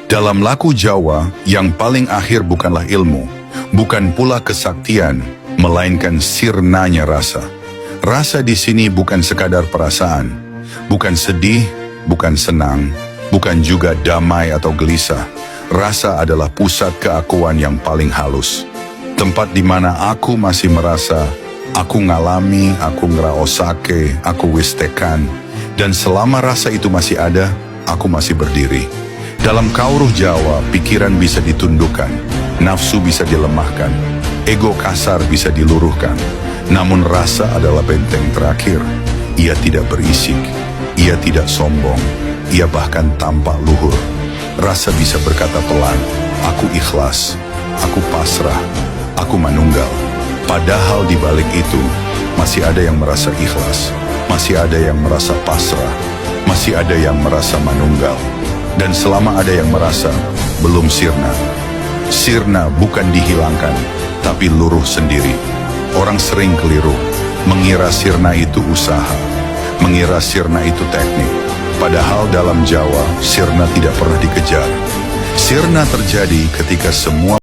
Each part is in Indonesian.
Dalam laku Jawa, yang paling akhir bukanlah ilmu, bukan pula kesaktian, melainkan sirnanya rasa. Rasa di sini bukan sekadar perasaan, bukan sedih, bukan senang, bukan juga damai atau gelisah. Rasa adalah pusat keakuan yang paling halus. Tempat di mana aku masih merasa, aku ngalami, aku ngeraosake, aku wistekan, dan selama rasa itu masih ada, aku masih berdiri. Dalam kauruh Jawa, pikiran bisa ditundukkan, nafsu bisa dilemahkan, ego kasar bisa diluruhkan. Namun rasa adalah benteng terakhir. Ia tidak berisik, ia tidak sombong, ia bahkan tampak luhur. Rasa bisa berkata pelan, aku ikhlas, aku pasrah, aku manunggal. Padahal di balik itu, masih ada yang merasa ikhlas, masih ada yang merasa pasrah, masih ada yang merasa manunggal. Dan selama ada yang merasa, belum sirna. Sirna bukan dihilangkan, tapi luruh sendiri. Orang sering keliru, mengira sirna itu usaha, mengira sirna itu teknik. Padahal dalam Jawa, sirna tidak pernah dikejar. Sirna terjadi ketika semua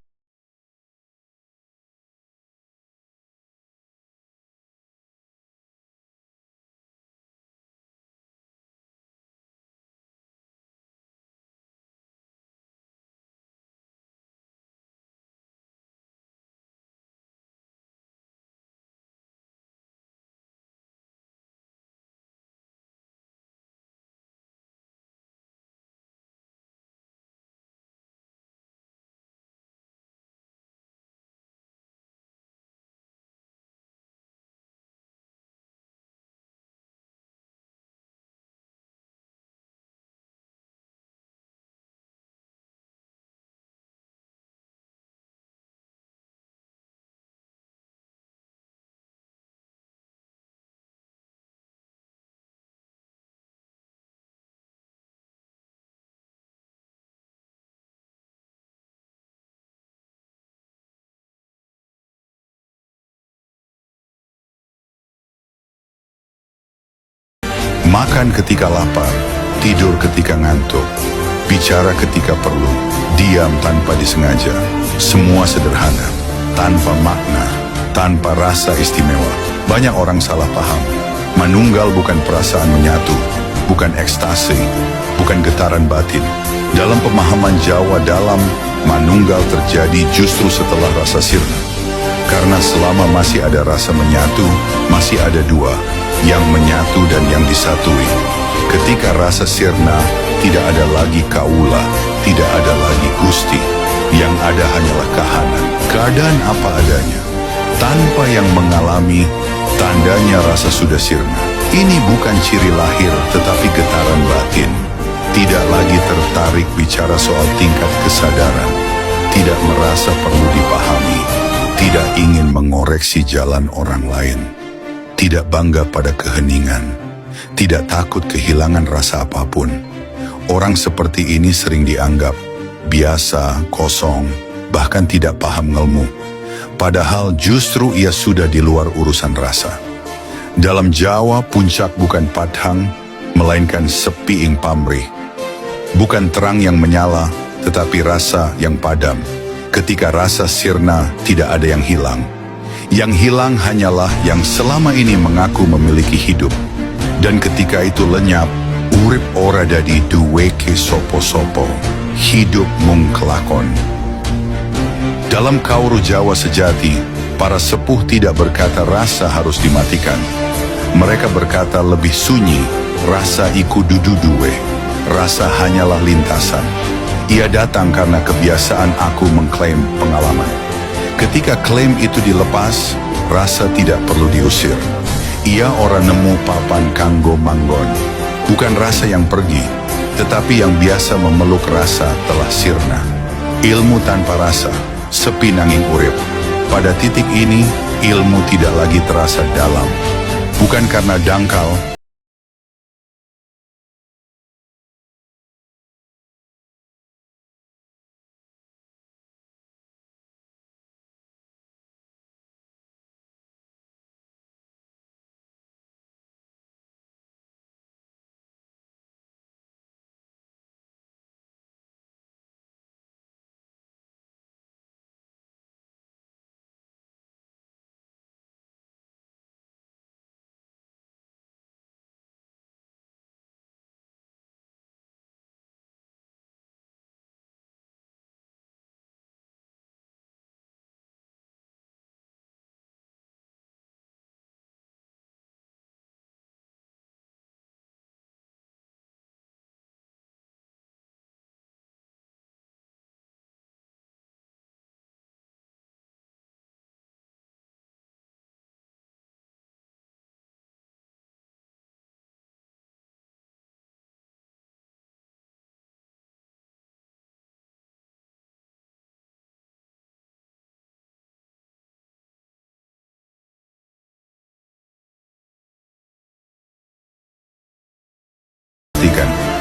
makan ketika lapar, tidur ketika ngantuk, bicara ketika perlu, diam tanpa disengaja. Semua sederhana, tanpa makna, tanpa rasa istimewa. Banyak orang salah paham. Manunggal bukan perasaan menyatu, bukan ekstasi, bukan getaran batin. Dalam pemahaman Jawa dalam, manunggal terjadi justru setelah rasa sirna. Karena selama masih ada rasa menyatu, masih ada dua, yang menyatu dan yang disatui. Ketika rasa sirna, tidak ada lagi kaula, tidak ada lagi gusti. Yang ada hanyalah kahanan, keadaan apa adanya. Tanpa yang mengalami, tandanya rasa sudah sirna. Ini bukan ciri lahir, tetapi getaran batin. Tidak lagi tertarik bicara soal tingkat kesadaran. Tidak merasa perlu dipahami. Tidak ingin mengoreksi jalan orang lain. Tidak bangga pada keheningan, tidak takut kehilangan rasa apapun. Orang seperti ini sering dianggap biasa, kosong, bahkan tidak paham ngelmu. Padahal justru ia sudah di luar urusan rasa. Dalam Jawa, puncak bukan padhang, melainkan sepi ing pamrih. Bukan terang yang menyala, tetapi rasa yang padam. Ketika rasa sirna, tidak ada yang hilang. Yang hilang hanyalah yang selama ini mengaku memiliki hidup. Dan ketika itu lenyap, urip ora dadi duweke sopo-sopo, hidup mung kelakon. Dalam kauruh Jawa sejati, para sepuh tidak berkata rasa harus dimatikan. Mereka berkata lebih sunyi, rasa iku dudu duwe, rasa hanyalah lintasan. Ia datang karena kebiasaan aku mengklaim pengalaman. Ketika klaim itu dilepas, rasa tidak perlu diusir. Ia ora nemu papan kanggo manggon. Bukan rasa yang pergi, tetapi yang biasa memeluk rasa telah sirna. Ilmu tanpa rasa, sepi nanging urip. Pada titik ini, ilmu tidak lagi terasa dalam. Bukan karena dangkal,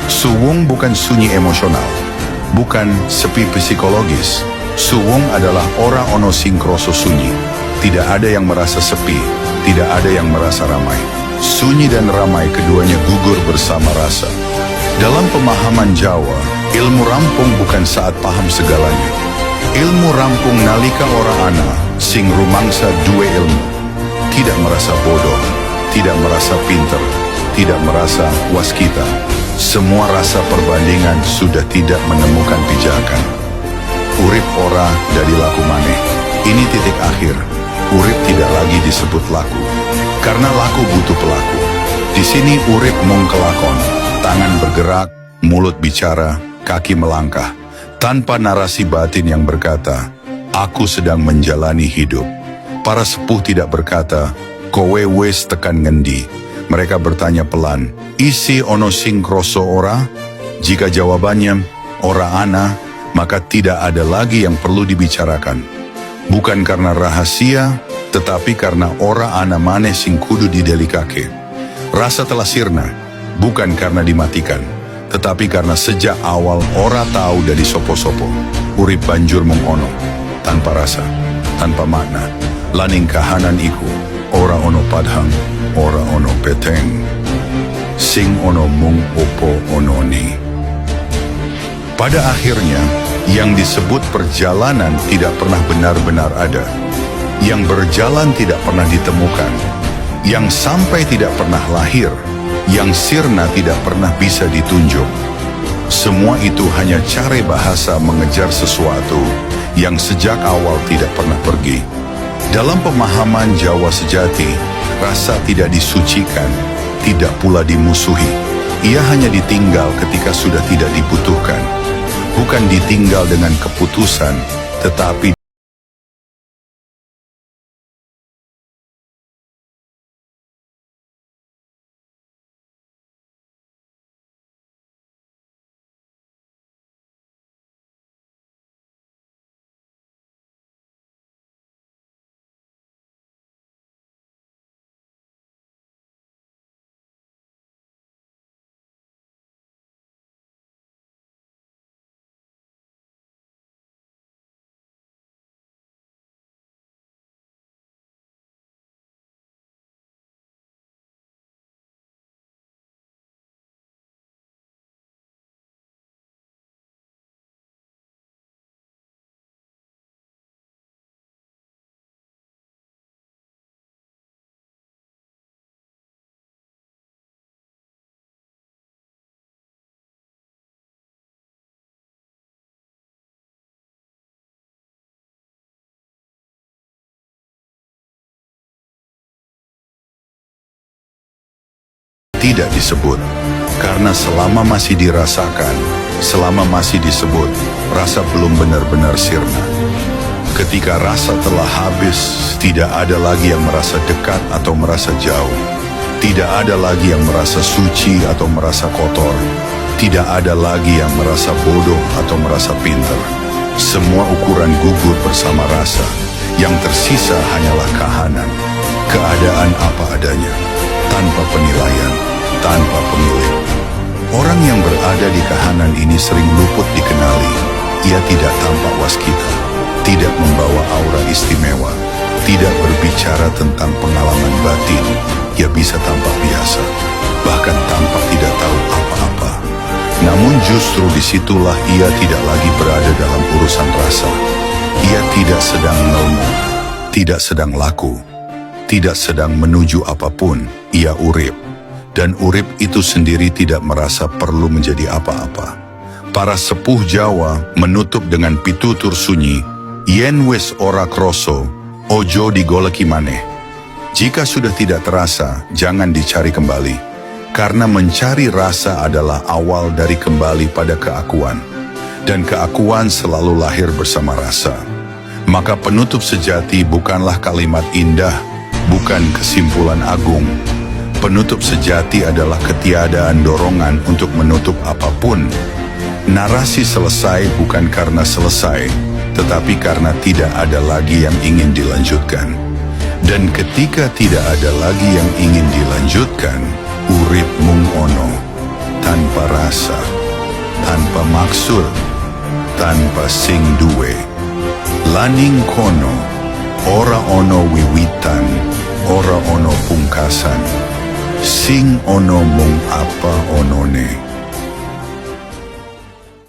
Suwung bukan sunyi emosional, bukan sepi psikologis. Suwung adalah ora ono sing kroso sunyi. Tidak ada yang merasa sepi, tidak ada yang merasa ramai. Sunyi dan ramai keduanya gugur bersama rasa. Dalam pemahaman Jawa, ilmu rampung bukan saat paham segalanya. Ilmu rampung nalika ora ana sing rumangsa dua ilmu. Tidak merasa bodoh, tidak merasa pinter, tidak merasa waskita. Semua rasa perbandingan sudah tidak menemukan pijakan. Urip ora dari laku maneh. Ini titik akhir. Urip tidak lagi disebut laku, karena laku butuh pelaku. Di sini urip mung kelakon, tangan bergerak, mulut bicara, kaki melangkah, tanpa narasi batin yang berkata, aku sedang menjalani hidup. Para sepuh tidak berkata, kowe wes tekan ngendi. Mereka bertanya pelan, isi ono sing kroso ora? Jika jawabannya, ora ana, maka tidak ada lagi yang perlu dibicarakan. Bukan karena rahasia, tetapi karena ora ana maneh sing kudu didelikake. Rasa telah sirna, bukan karena dimatikan, tetapi karena sejak awal ora tahu dari sopo-sopo. Urip banjur mung ono, tanpa rasa, tanpa makna. Laning kahanan iku, ora ono padhang, ora ono peteng. Sing ono mung opo ononi. Pada akhirnya, yang disebut perjalanan tidak pernah benar-benar ada. Yang berjalan tidak pernah ditemukan. Yang sampai tidak pernah lahir. Yang sirna tidak pernah bisa ditunjuk. Semua itu hanya cara bahasa mengejar sesuatu yang sejak awal tidak pernah pergi. Dalam pemahaman Jawa sejati, rasa tidak disucikan, tidak pula dimusuhi. Ia hanya ditinggal ketika sudah tidak dibutuhkan. Bukan ditinggal dengan keputusan, tetapi tidak disebut. Karena selama masih dirasakan, selama masih disebut, rasa belum benar-benar sirna. Ketika rasa telah habis, tidak ada lagi yang merasa dekat atau merasa jauh. Tidak ada lagi yang merasa suci atau merasa kotor. Tidak ada lagi yang merasa bodoh atau merasa pintar. Semua ukuran gugur bersama rasa. Yang tersisa hanyalah kahanan. Keadaan apa adanya, tanpa penilaian, tanpa pemilik. Orang yang berada di kahanan ini sering luput dikenali. Ia tidak tampak waskita, tidak membawa aura istimewa, tidak berbicara tentang pengalaman batin. Ia bisa tampak biasa, bahkan tampak tidak tahu apa-apa. Namun justru disitulah ia tidak lagi berada dalam urusan rasa. Ia tidak sedang ngelmu, tidak sedang laku, tidak sedang menuju apapun. Ia urip. Dan urip itu sendiri tidak merasa perlu menjadi apa-apa. Para sepuh Jawa menutup dengan pitutur sunyi, yen wis ora kroso, ojo digoleki maneh. Jika sudah tidak terasa, jangan dicari kembali. Karena mencari rasa adalah awal dari kembali pada keakuan. Dan keakuan selalu lahir bersama rasa. Maka penutup sejati bukanlah kalimat indah, bukan kesimpulan agung. Penutup sejati adalah ketiadaan dorongan untuk menutup apapun. Narasi selesai bukan karena selesai, tetapi karena tidak ada lagi yang ingin dilanjutkan. Dan ketika tidak ada lagi yang ingin dilanjutkan, urip mung ono. tanpa rasa, tanpa maksud, tanpa sing duwe. Laning kono, ora ono wiwitan, ora ono pungkasan, sing ono mung apa onone.